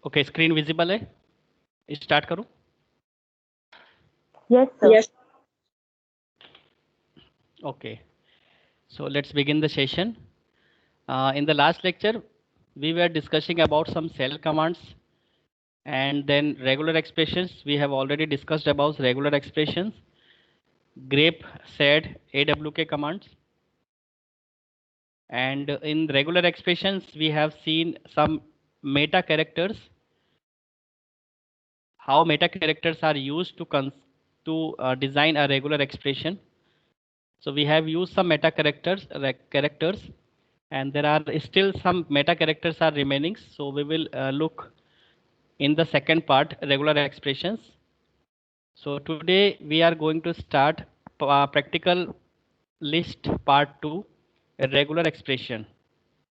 Okay, screen visible है? Start करूं? Yes, sir. Yes. Okay, so let's begin the session. In the last lecture, we were discussing about some shell commands and then regular expressions. We have already discussed about regular expressions, grep, sed, awk commands. And in regular expressions, we have seen some meta characters, how meta characters are used to design a regular expression. So we have used some meta characters, and there are still some meta characters are remaining. So we will look in the second part, regular expressions. So today we are going to start practical list part 2, a regular expression.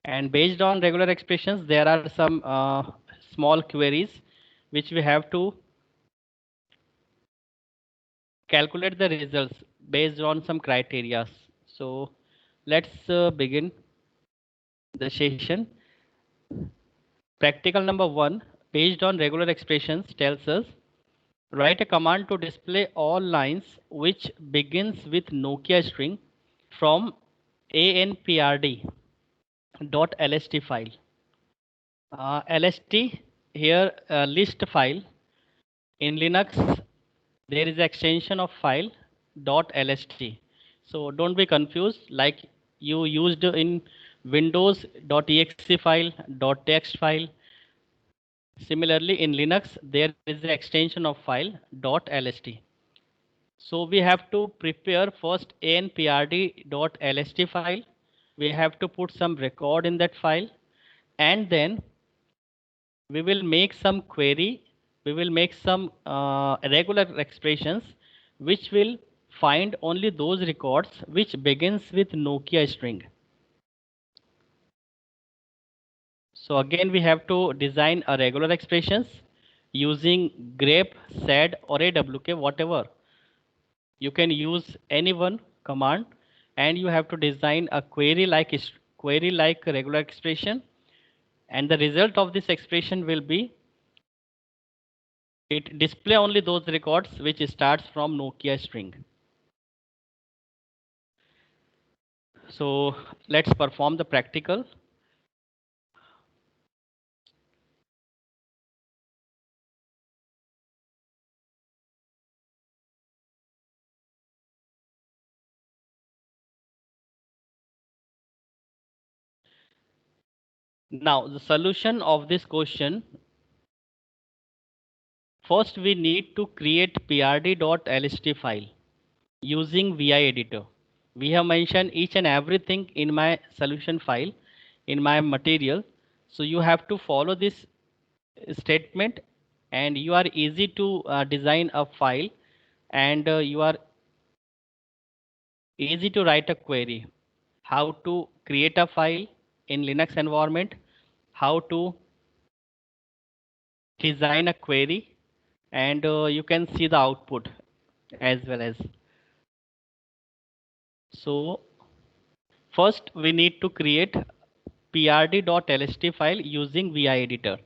And based on regular expressions, there are some small queries which we have to calculate the results based on some criteria. So let's begin the session. Practical number 1, based on regular expressions, tells us write a command to display all lines which begins with Nokia string from anprd.lst file. LST here list file. In Linux there is extension of file .lst. So don't be confused like you used in Windows .exe file, .text file. Similarly in Linux there is an extension of file .lst. So we have to prepare first anprd.lst file. We have to put some record in that file, and then we will make some query. We will make some regular expressions which will find only those records which begins with Nokia string. So again we have to design a regular expressions using grep, sed or awk, whatever. You can use any one command, and you have to design a query like regular expression, and the result of this expression will be it display only those records which starts from Nokia string. So let's perform the practical. Now the solution of this question, first we need to create prd.lst file using VI editor. We have mentioned each and everything in my solution file in my material. So you have to follow this statement, and you are easy to design a file, and you are easy to write a query. How to create a file in Linux environment, how to design a query, and you can see the output as well as. So first we need to create prd.lst file using VI editor.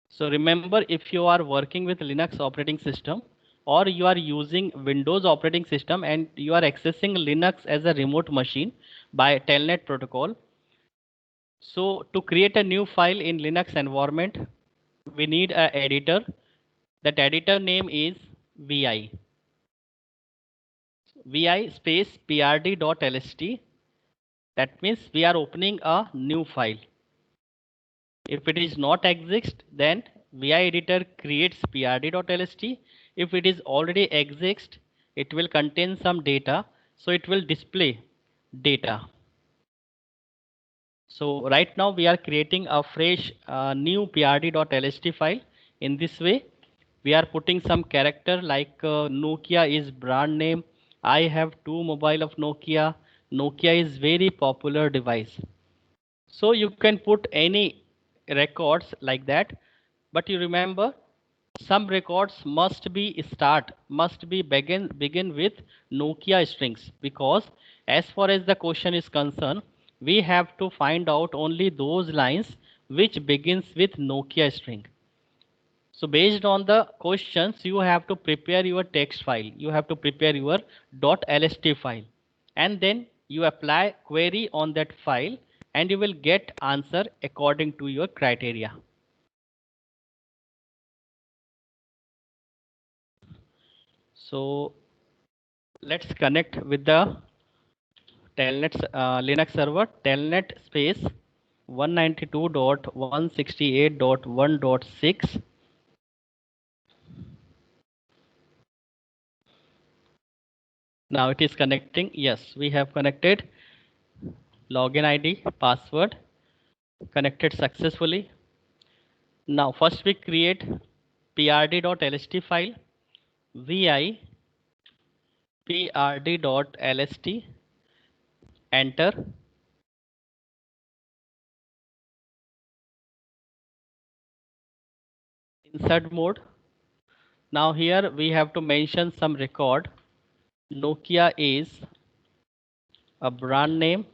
So remember, if you are working with Linux operating system or you are using Windows operating system and you are accessing Linux as a remote machine by Telnet protocol, so to create a new file in Linux environment, we need an editor. That editor name is VI. VI space prd.lst. That means we are opening a new file. If it is not exist, then VI editor creates prd.lst. If it is already exist, it will contain some data, so it will display data. So right now we are creating a fresh new prd.lst file. In this way, we are putting some character like Nokia is brand name. I have two mobile of Nokia. Nokia is very popular device. So you can put any records like that, but you remember some records must be begin with Nokia strings, because as far as the question is concerned, we have to find out only those lines which begins with Nokia string. So based on the questions, you have to prepare your text file. You have to prepare your .lst file, and then you apply query on that file, and you will get answer according to your criteria. So let's connect with the telnet Linux server, telnet space 192.168.1.6. Now it is connecting. Yes, we have connected. Login ID, password connected successfully. Now first we create prd.lst file, vi prd.lst, enter. Insert mode. Now here we have to mention some record. Nokia is a brand name.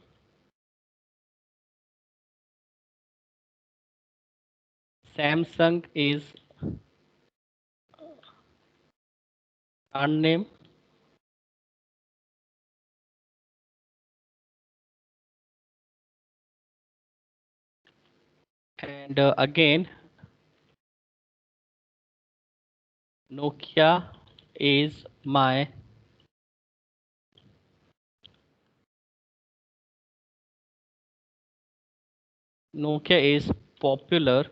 Samsung is brand name. And again, Nokia is my Nokia is popular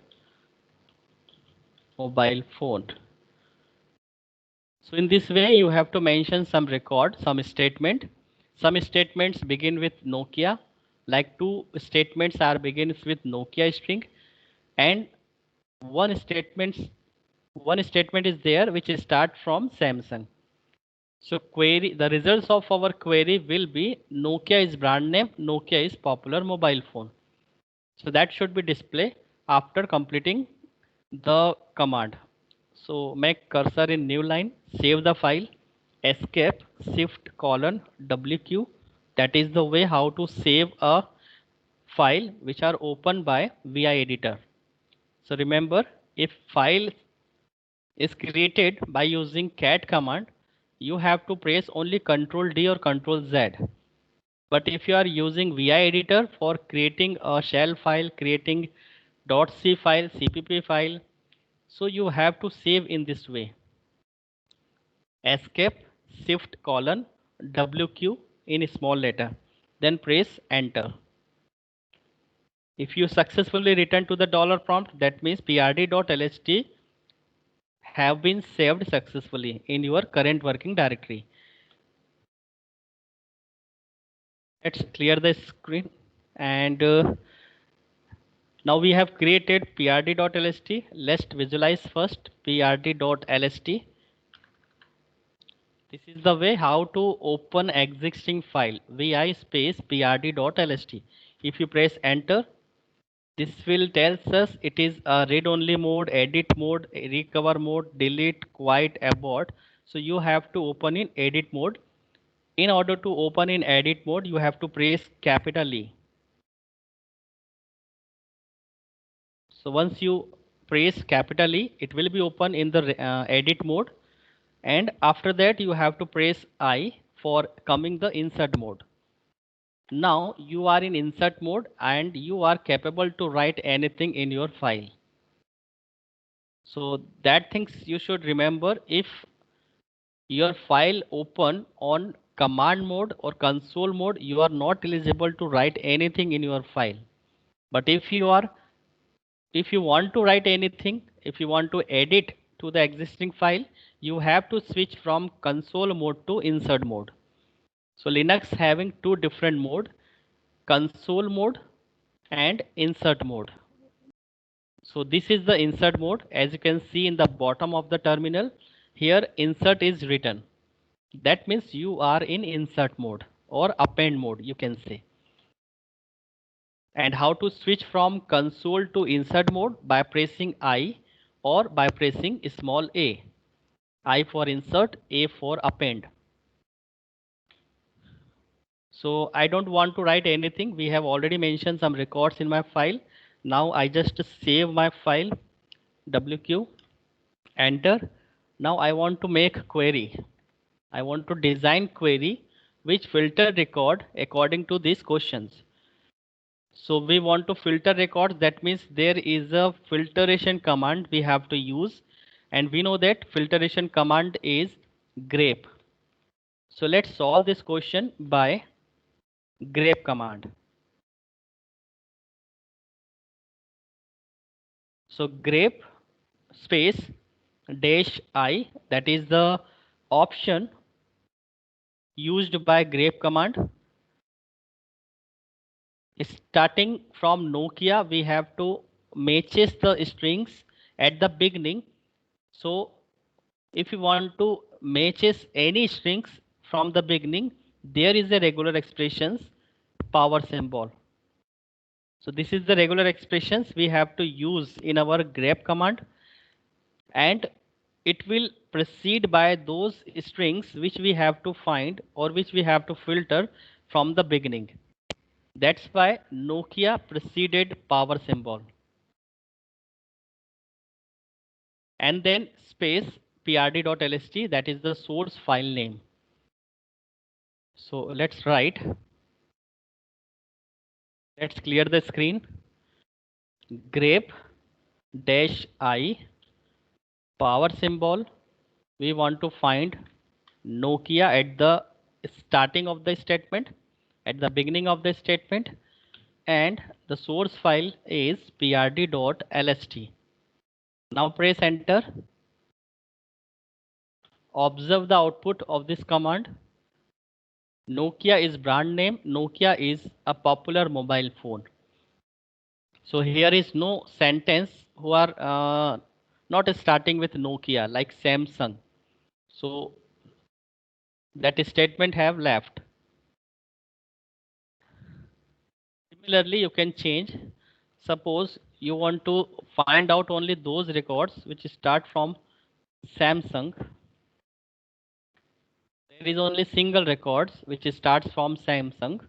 mobile phone. So in this way, you have to mention some record, some statement. Some statements begin with Nokia, like two statements are begins with Nokia string, and one statement one statement is there which is start from Samsung. So query, the results of our query will be Nokia is brand name, Nokia is popular mobile phone. So that should be displayed after completing the command. So make cursor in new line, save the file, escape, shift colon WQ. That is the way how to save a file which are opened by VI editor. So remember, if file is created by using cat command, you have to press only Ctrl D or Ctrl Z. But if you are using VI editor for creating a shell file, creating .c file, cpp file, so you have to save in this way. Escape, shift colon WQ in small letter, then press enter. If you successfully return to the dollar prompt, that means prd.lst have been saved successfully in your current working directory. Let's clear the screen, and now we have created prd.lst. Let's visualize first prd.lst. This is the way how to open existing file, vi space prd.lst. If you press enter, this will tells us it is a read only mode, edit mode, recover mode, delete, quiet, abort. So you have to open in edit mode. In order to open in edit mode, you have to press capital E. So once you press capital E, it will be open in the edit mode, and after that you have to press I for coming the insert mode. Now you are in insert mode and you are capable to write anything in your file. So that things you should remember. If your file open on command mode or console mode, you are not eligible to write anything in your file. But if you want to write anything, if you want to edit to the existing file, you have to switch from console mode to insert mode. So Linux having two different mode, console mode and insert mode. So this is the insert mode. As you can see in the bottom of the terminal, here insert is written. That means you are in insert mode or append mode, you can say. And how to switch from console to insert mode? By pressing I or by pressing small a. I for insert, A for append. So I don't want to write anything. We have already mentioned some records in my file. Now I just save my file, WQ, enter. Now I want to make query. I want to design query which filter record according to these questions. So we want to filter records. That means there is a filtration command we have to use, and we know that filtration command is grep. So let's solve this question by grep command. So grep space dash I, that is the option used by grep command. Starting from Nokia, we have to matches the strings at the beginning. So if you want to matches any strings from the beginning, there is a regular expressions power symbol. So this is the regular expressions we have to use in our grep command, and it will proceed by those strings which we have to find or which we have to filter from the beginning. That's why Nokia preceded power symbol. And then space prd.lst, that is the source file name. So let's write, let's clear the screen. Grep dash I power symbol. We want to find Nokia at the starting of the statement, at the beginning of the statement, and the source file is prd.lst. Now press enter. Observe the output of this command. Nokia is brand name. Nokia is a popular mobile phone. So here is no sentence who are not starting with Nokia like Samsung. So that statement have left. Similarly, you can change. Suppose you want to find out only those records which start from Samsung. There is only single records which starts from Samsung.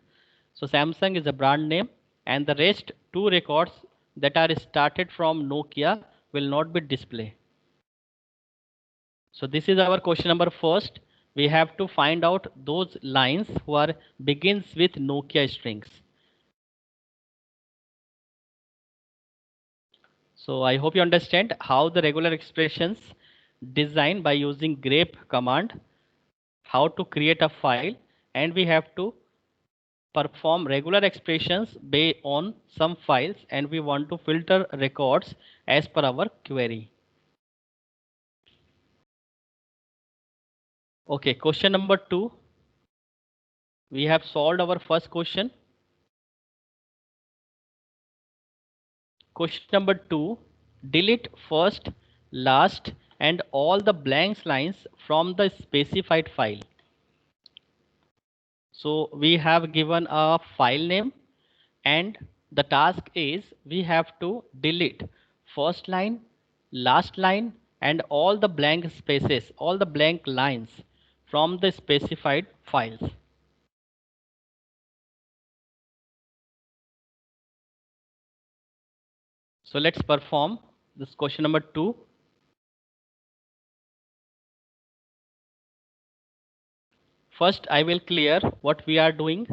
So Samsung is a brand name, and the rest two records that are started from Nokia will not be displayed. So this is our question number first. We have to find out those lines who are begins with Nokia strings. So I hope you understand how the regular expressions design by using grep command, how to create a file, and we have to perform regular expressions based on some files, and we want to filter records as per our query. Okay, question number 2. We have solved our first question. Question number 2, delete first, last, and all the blank lines from the specified file. So we have given a file name, and the task is we have to delete first line, last line, and all the blank spaces, all the blank lines from the specified files. So let's perform this question number 2. First, I will clear what we are doing.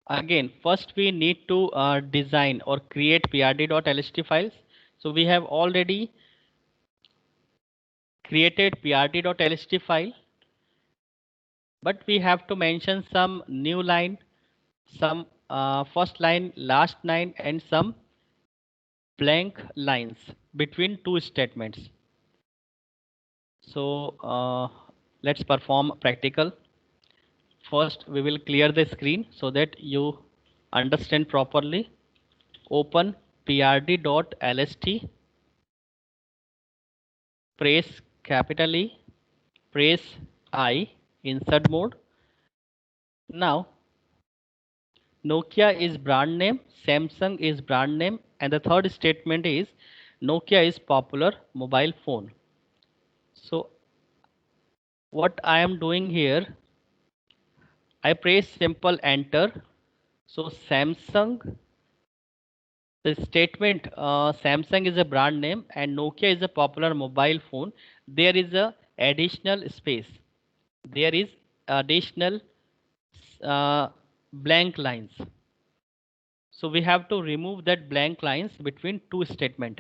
Again, first we need to design or create prd.lst files. So we have already created prd.lst file, but we have to mention some new line, some first line, last line, and some blank lines between two statements. So let's perform practical. First, we will clear the screen so that you understand properly. Open prd.lst, press capital E, press I, insert mode. Now, Nokia is brand name, Samsung is brand name, and the third statement is Nokia is popular mobile phone. So what I am doing here, I press simple enter. So Samsung The statement Samsung is a brand name and Nokia is a popular mobile phone. There is a additional space. There is additional uh, blank lines. So we have to remove that blank lines between two statement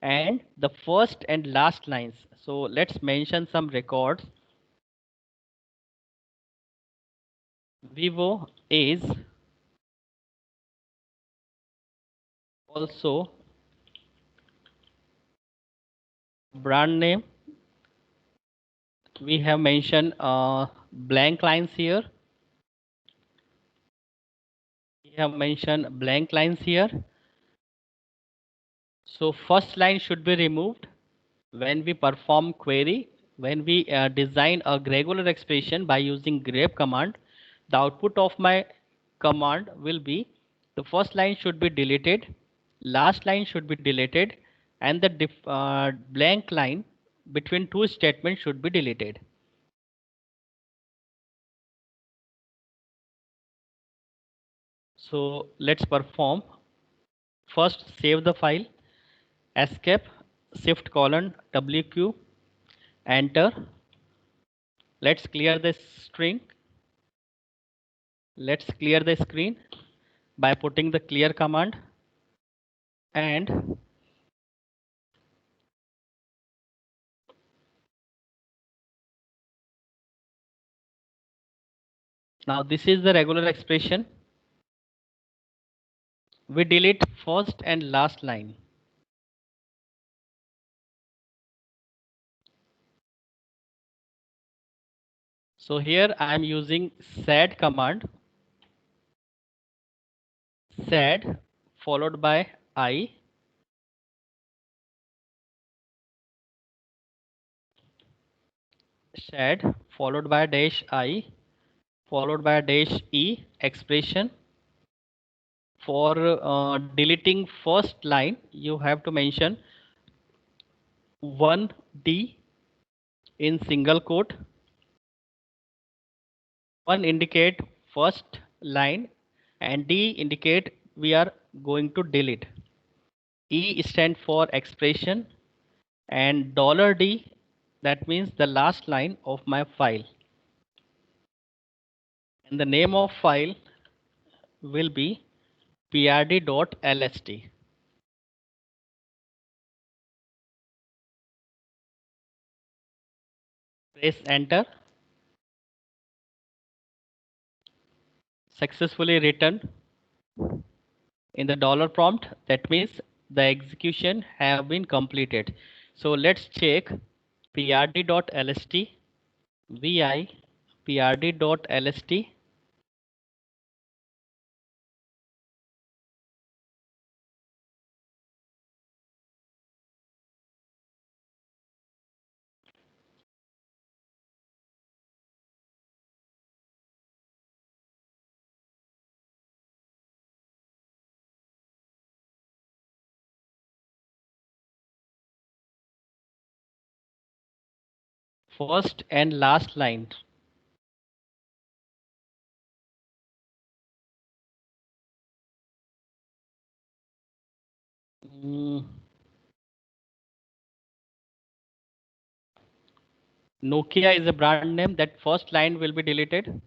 and the first and last lines. So let's mention some records. Vivo is also brand name. We have mentioned blank lines here. We have mentioned blank lines here. So first line should be removed when we perform query. When we design a regular expression by using grep command, the output of my command will be the first line should be deleted, last line should be deleted, and the blank line between two statements should be deleted. So let's perform. First, save the file, escape, shift colon WQ, enter. Let's clear the string. Let's clear the screen by putting the clear command, and now this is the regular expression. We delete first and last line. So here I am using sed command, sed followed by I, sed followed by dash I, followed by dash E expression. For deleting first line, you have to mention 1D in single quote. 1 indicate first line and D indicate we are going to delete. E stand for expression and $D, that means the last line of my file. And the name of file will be prd.lst. Press enter. Successfully written in the dollar prompt. That means the execution have been completed. So let's check prd.lst, vi prd.lst. First and last line. Mm, Nokia is a brand name. That first line will be deleted.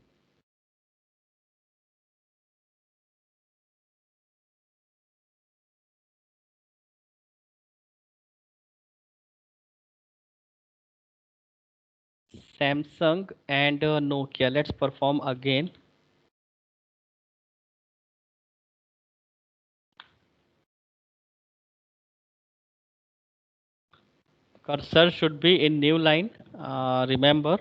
Samsung and Nokia. Let's perform again. Cursor should be in new line. Remember.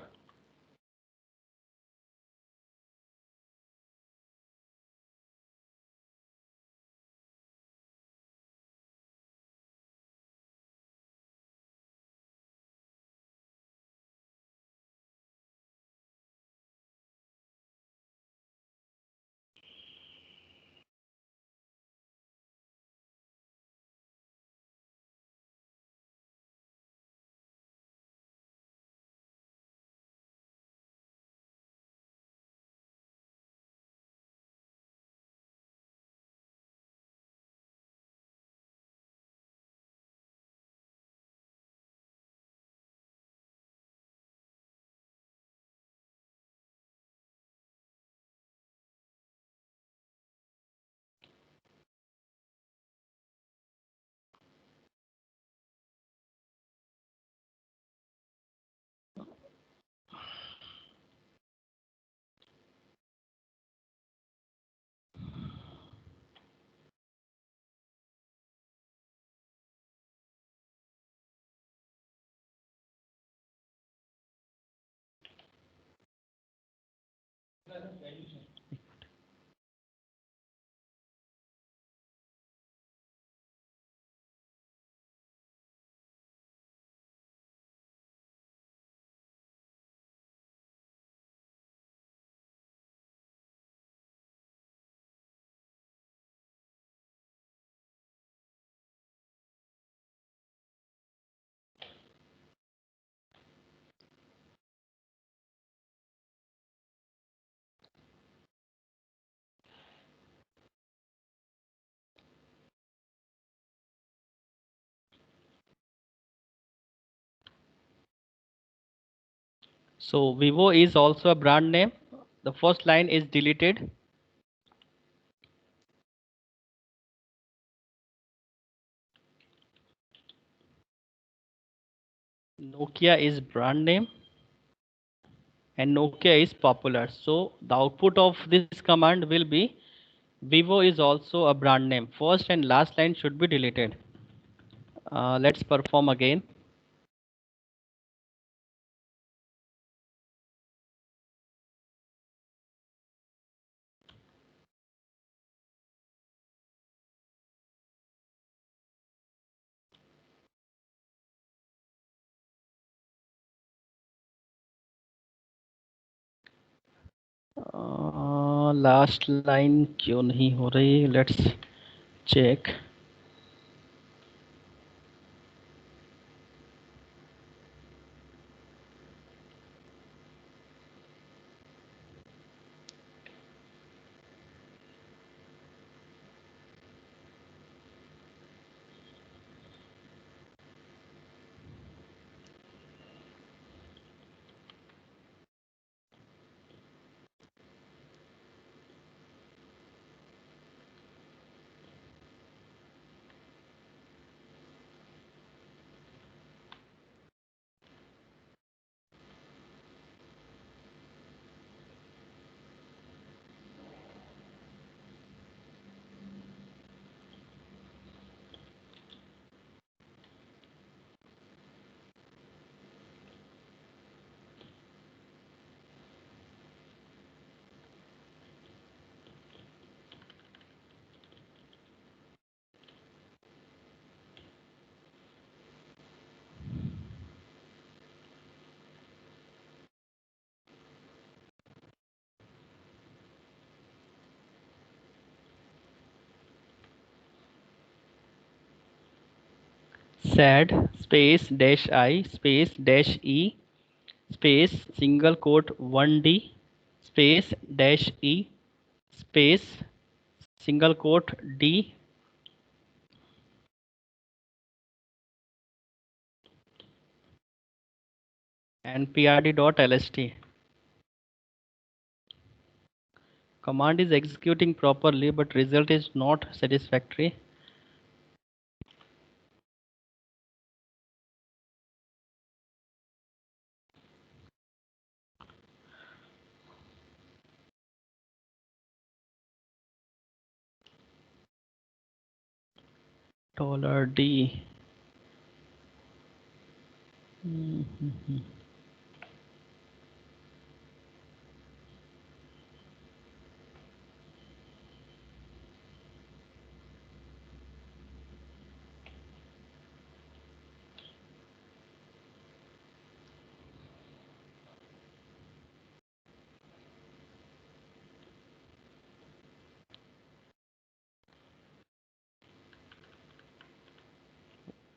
So Vivo is also a brand name. The first line is deleted. Nokia is brand name and Nokia is popular. So the output of this command will be Vivo is also a brand name. First and last line should be deleted. Let's perform again. Last line क्यों नहीं हो रही, let's check. sad space dash I space dash E space single quote 1D space dash E space single quote D and prd.lst. Command is executing properly but result is not satisfactory. $D. Mhm.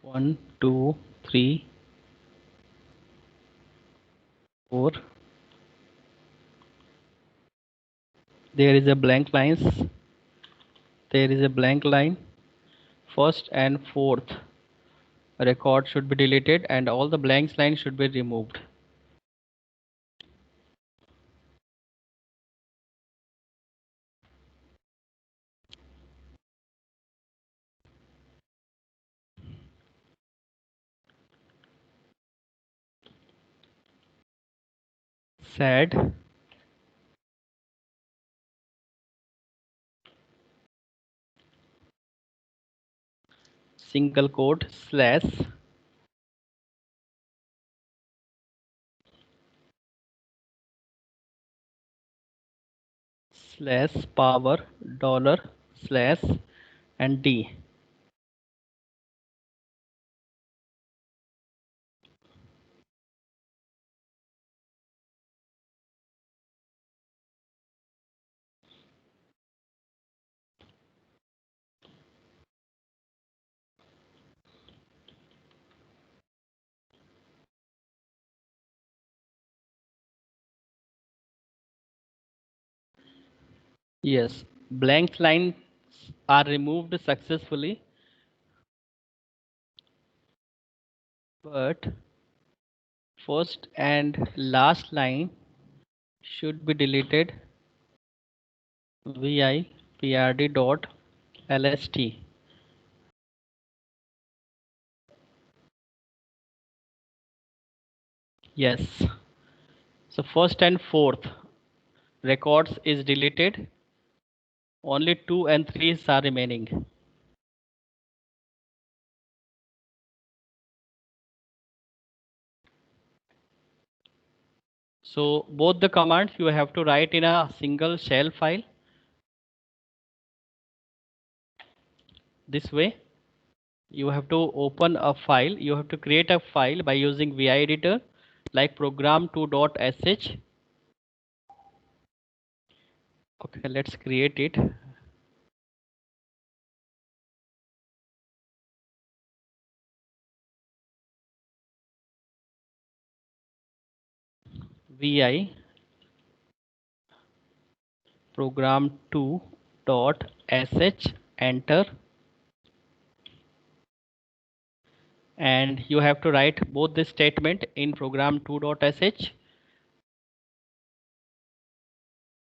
1, 2, 3, 4. There is a blank lines. There is a blank line. First and fourth record should be deleted and all the blank lines should be removed. Sad single quote slash slash power dollar slash and D. Yes, blank lines are removed successfully, but first and last line should be deleted. Vi prd dot lst. Yes. So first and fourth records is deleted. Only 2 and 3 are remaining. So both the commands you have to write in a single shell file. This way, you have to open a file. You have to create a file by using VI editor like program2.sh. Okay, let's create it. VI program2.sh, enter, and you have to write both this statement in program2.sh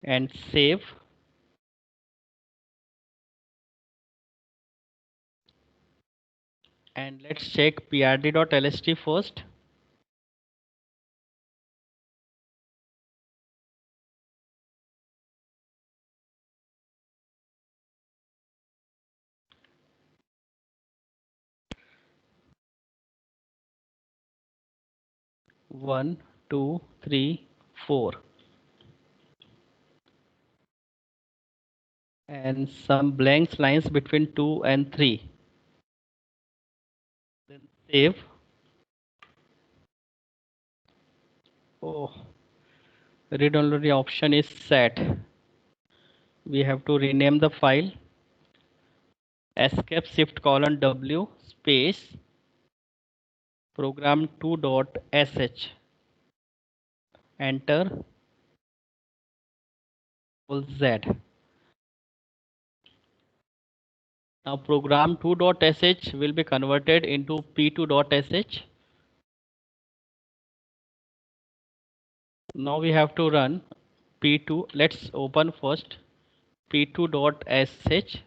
and save. And let's check prd.lst first. One, two, three, four, and some blank lines between 2 and 3. Then save. Oh, read only option is set. We have to rename the file. Escape shift colon W space program2.sh, enter, Z. Now program2.sh will be converted into p2.sh. Now we have to run p2. Let's open first p2.sh.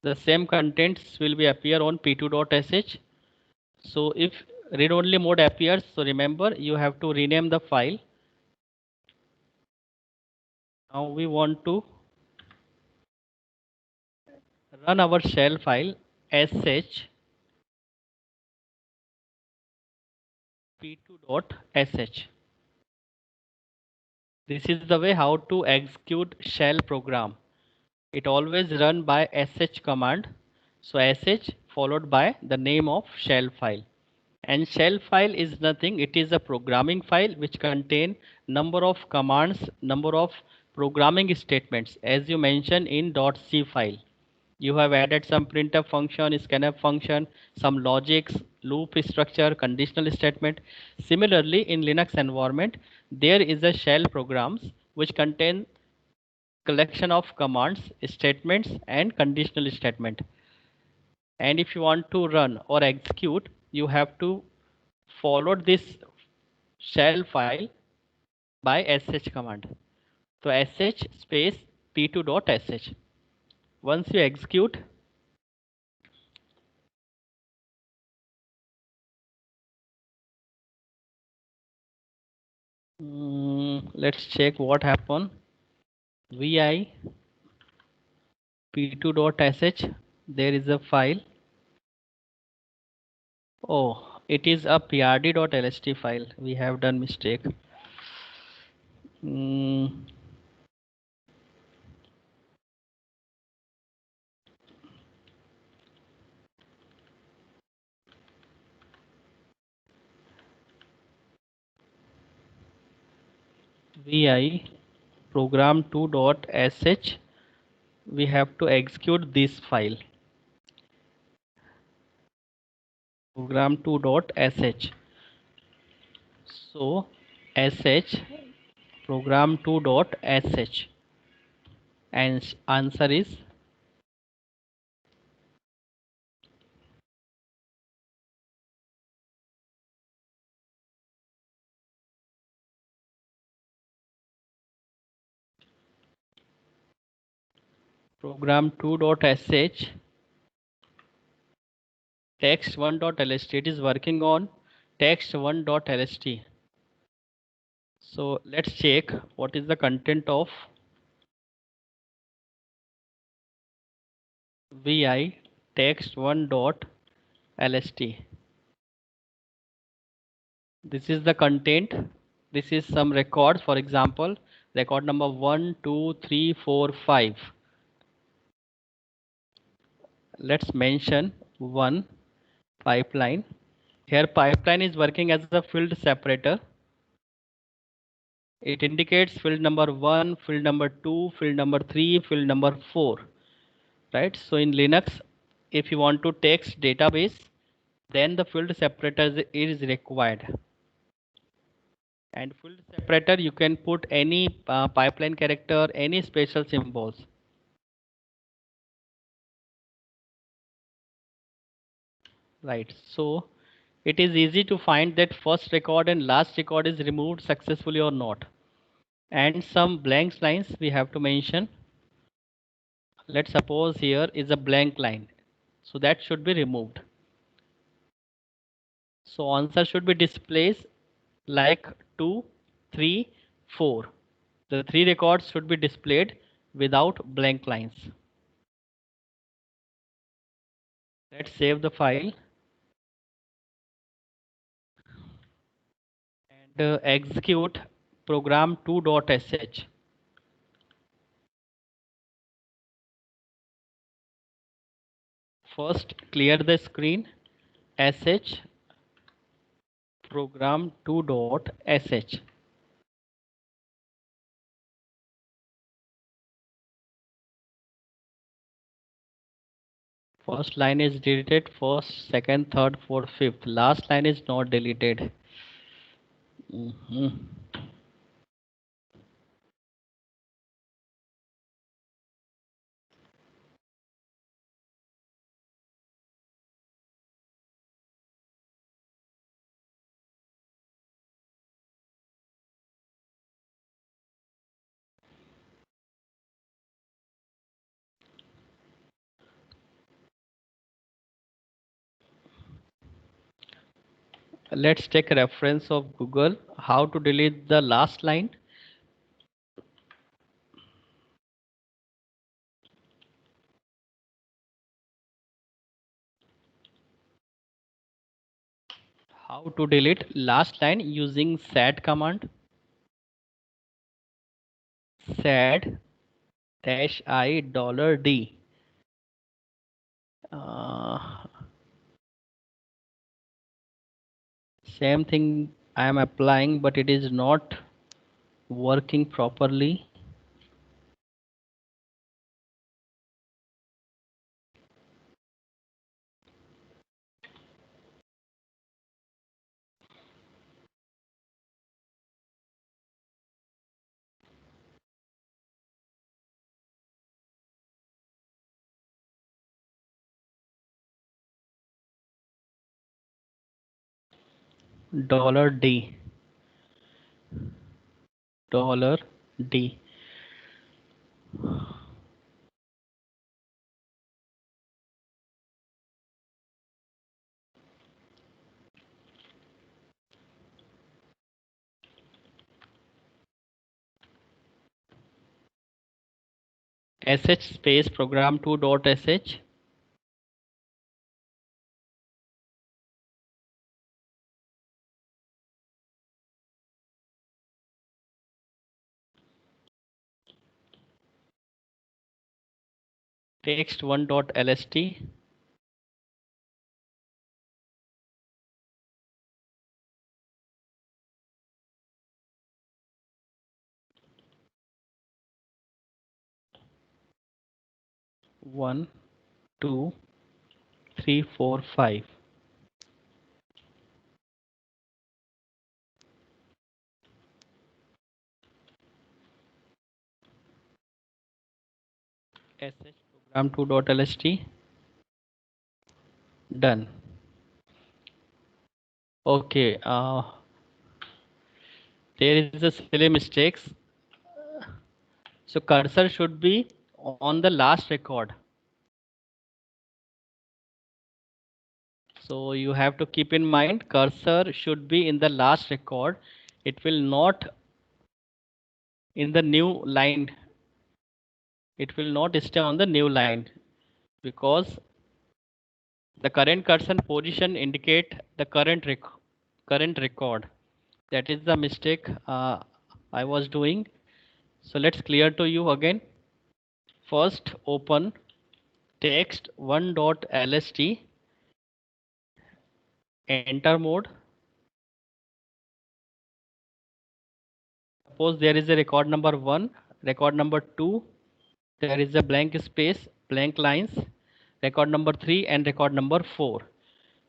The same contents will be appear on p2.sh. So if read only mode appears, so remember you have to rename the file. Now we want to run our shell file sh p2.sh. This is the way how to execute shell program. It always run by sh command. So sh followed by the name of shell file. And shell file is nothing. It is a programming file which contain number of commands, number of programming statements as you mentioned in .c file. You have added some printf function, scanf function, some logics, loop structure, conditional statement. Similarly, in Linux environment, there is a shell programs which contain collection of commands, statements, and conditional statement. And if you want to run or execute, you have to follow this shell file by sh command. So sh space p2.sh. Once you execute, let's check what happened. Vi p2.sh, there is a file. Oh, it is a prd.lst file. We have done mistake. vi program2.sh, we have to execute this file program2.sh. So sh program2.sh, and answer is program2.sh text1.lst. It is working on text1.lst. So let's check what is the content of vi text1.lst. This is the content. This is some records. For example, record number 1, 2, 3, 4, 5. Let's mention one pipeline. Here pipeline is working as a field separator. It indicates field number 1, field number 2, field number 3, field number 4. Right? So in Linux, if you want to text database, then the field separator is required. And field separator, you can put any pipeline character, any special symbols. Right. So it is easy to find that first record and last record is removed successfully or not. And some blank lines we have to mention. Let's suppose here is a blank line. So that should be removed. So answer should be displayed like 2, 3, 4. The 3 records should be displayed without blank lines. Let's save the file and execute program2.sh. First clear the screen, sh program2.sh. First line is deleted, first, second, third, fourth, fifth. Last line is not deleted. Let's take a reference of Google, how to delete the last line. How to delete last line using sad command. Sad -i $D. Same thing I am applying, but it is not working properly. $D. $D. sh space program2.sh. text1.lst. 1, 2, 3, 4, 5. sh program2.lst. Done. Okay. There is a silly mistakes. So cursor should be on the last record. So you have to keep in mind cursor should be in the last record. It will not in the new line. It will not stay on the new line because the current cursor position indicate the current record. That is the mistake I was doing. So let's clear to you again. First open text1.lst, enter mode. Suppose there is a record number 1, record number 2, there is a blank space, blank lines, record number 3 and record number 4.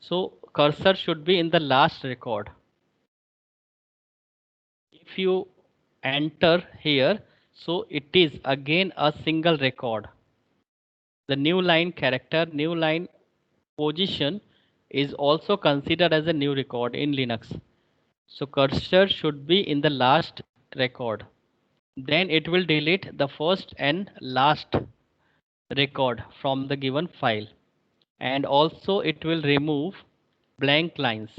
So cursor should be in the last record. If you enter here, so it is again a single record. The new line character, new line position is also considered as a new record in Linux. So cursor should be in the last record. Then it will delete the first and last record from the given file. And also it will remove blank lines.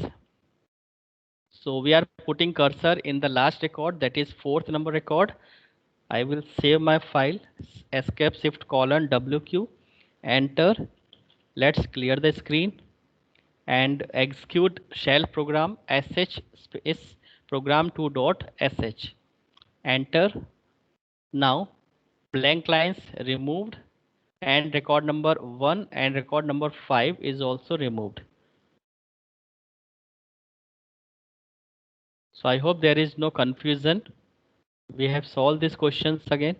So we are putting cursor in the last record, that is fourth number record. I will save my file, escape shift colon WQ, enter. Let's clear the screen and execute shell program sh space program2.sh. Enter. Now blank lines removed and record number 1 and record number 5 is also removed. So I hope there is no confusion. We have solved these questions again.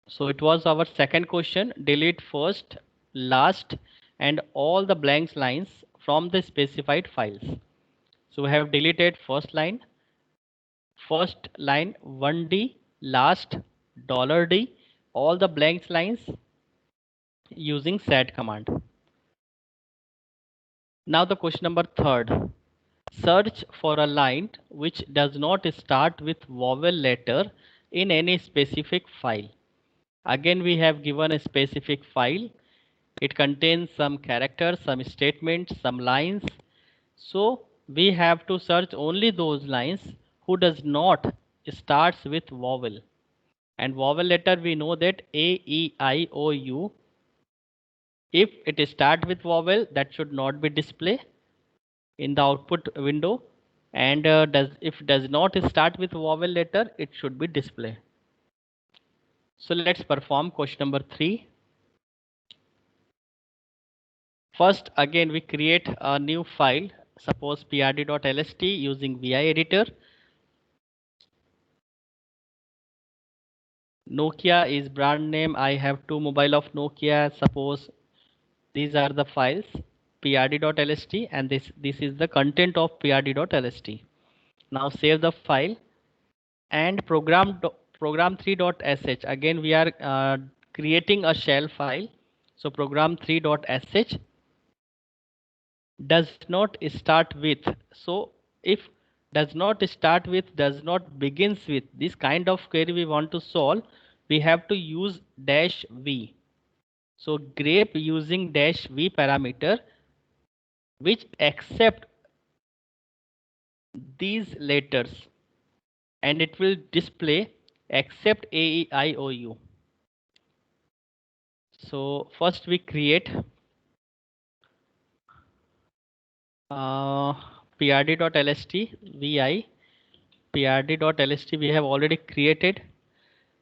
So it was our second question. Delete first, last and all the blank lines from the specified files. So we have deleted first line 1D, last $D, all the blank lines using set command. Now the question number third. Search for a line which does not start with vowel letter in any specific file. Again, we have given a specific file. It contains some characters, some statements, some lines. So we have to search only those lines who does not starts with vowel. And vowel letter we know that A, E, I, O, U. If it start with vowel, that should not be display in the output window, and if does not start with vowel letter, it should be display. So let's perform question number 3. First, again we create a new file, suppose prd.lst using vi editor. Nokia is brand name. I have 2 mobile of Nokia. Suppose these are the files prd.lst and this is the content of prd.lst. Now save the file and program3.sh. Again we are creating a shell file. So program3.sh does not start with. So if does not start with, does not begins with, this kind of query we want to solve, we have to use -v. So grep using -v parameter which accept these letters and it will display except A, E, I, O, U. So first we create prd.lst vi. prd.lst we have already created.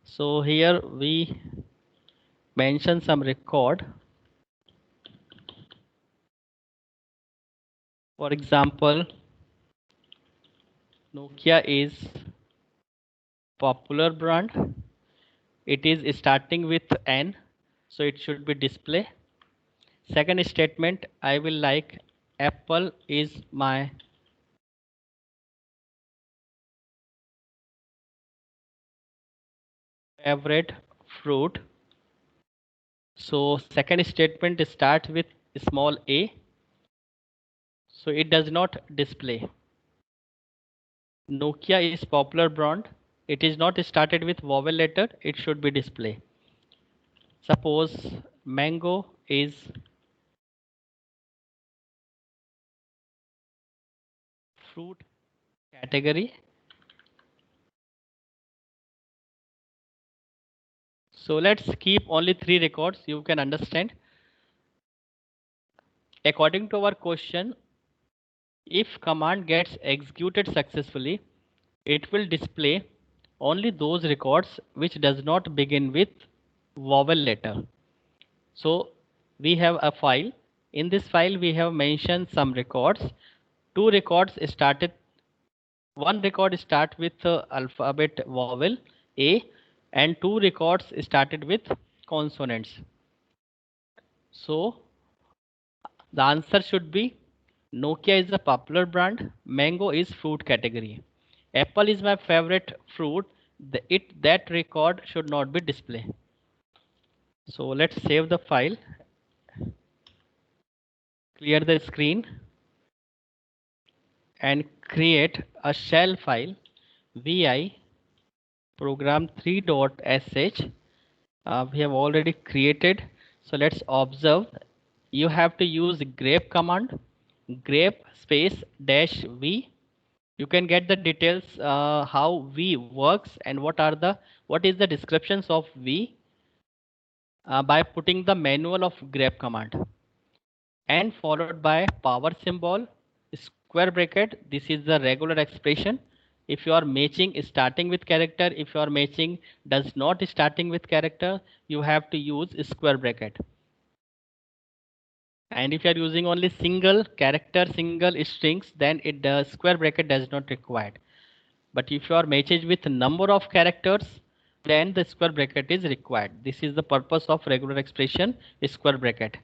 So here we mention some record. For example, Nokia is popular brand. It is starting with N, so it should be display. Second statement, I will like Apple is my favorite fruit. So second statement start with small a, so it does not display. Nokia is popular brand. It is not started with vowel letter. It should be display. Suppose mango is fruit category. So let's keep only 3 records. You can understand. According to our question, if command gets executed successfully, it will display only those records which does not begin with vowel letter. So we have a file. In this file, we have mentioned some records. Two records started. One record start with alphabet vowel A, and two records started with consonants. So the answer should be Nokia is a popular brand. Mango is fruit category. Apple is my favorite fruit. That record should not be displayed. So let's save the file, clear the screen, and create a shell file vi program3.sh. We have already created. So let's observe. You have to use grep command, grep space dash v. You can get the details how v works and what is the descriptions of v by putting the manual of grep command, and followed by power symbol, square bracket. This is the regular expression. If you are matching starting with character, if you are matching does not starting with character, you have to use square bracket. And if you are using only single character, single strings, then it does square bracket does not required. But if you are matches with number of characters, then the square bracket is required. This is the purpose of regular expression, square bracket.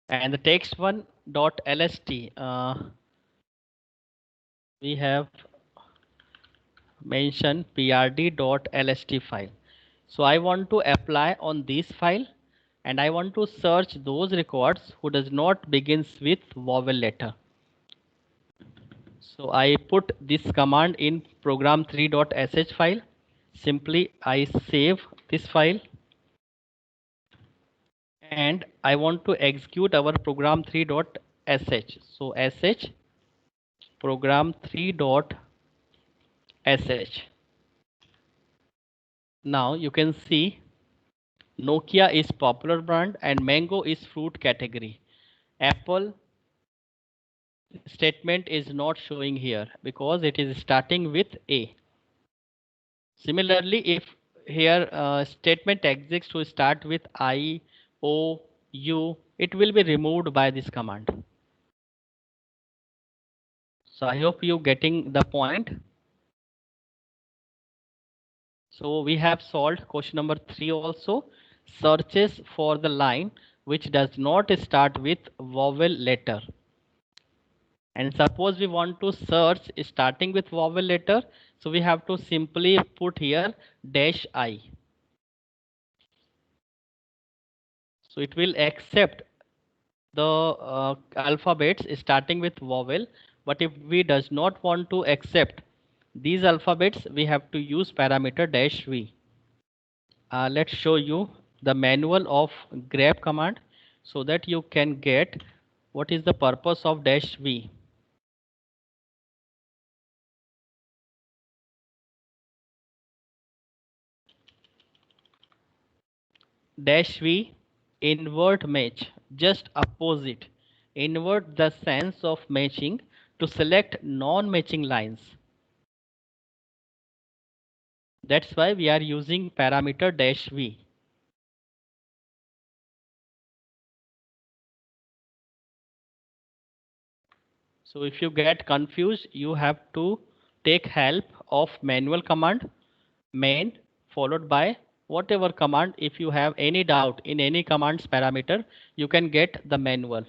And the text one dot lst, we have mentioned prd.lst file. So I want to apply on this file, and I want to search those records who does not begins with vowel letter. So I put this command in program3.sh file. Simply I save this file, and I want to execute our program3.sh. So sh program3.sh. Now you can see Nokia is popular brand and mango is fruit category. Apple statement is not showing here because it is starting with A. Similarly, if here statement exists to start with I, O, U, it will be removed by this command. So I hope you getting the point. So we have solved question number 3 also. Searches for the line which does not start with vowel letter. And suppose we want to search starting with vowel letter, so we have to simply put here dash I. So it will accept the alphabets starting with vowel, but if we does not want to accept these alphabets, we have to use parameter dash v. Let's show you the manual of grep command so that you can get what is the purpose of dash v. Dash v, invert match, just opposite. Invert the sense of matching to select non-matching lines. That's why we are using parameter dash v. So if you get confused, you have to take help of manual command main followed by whatever command. If you have any doubt in any command's parameter, you can get the manual.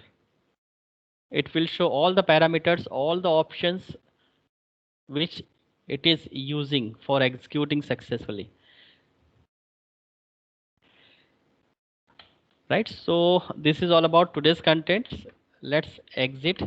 It will show all the parameters, all the options which it is using for executing successfully. Right, so this is all about today's contents. Let's exit.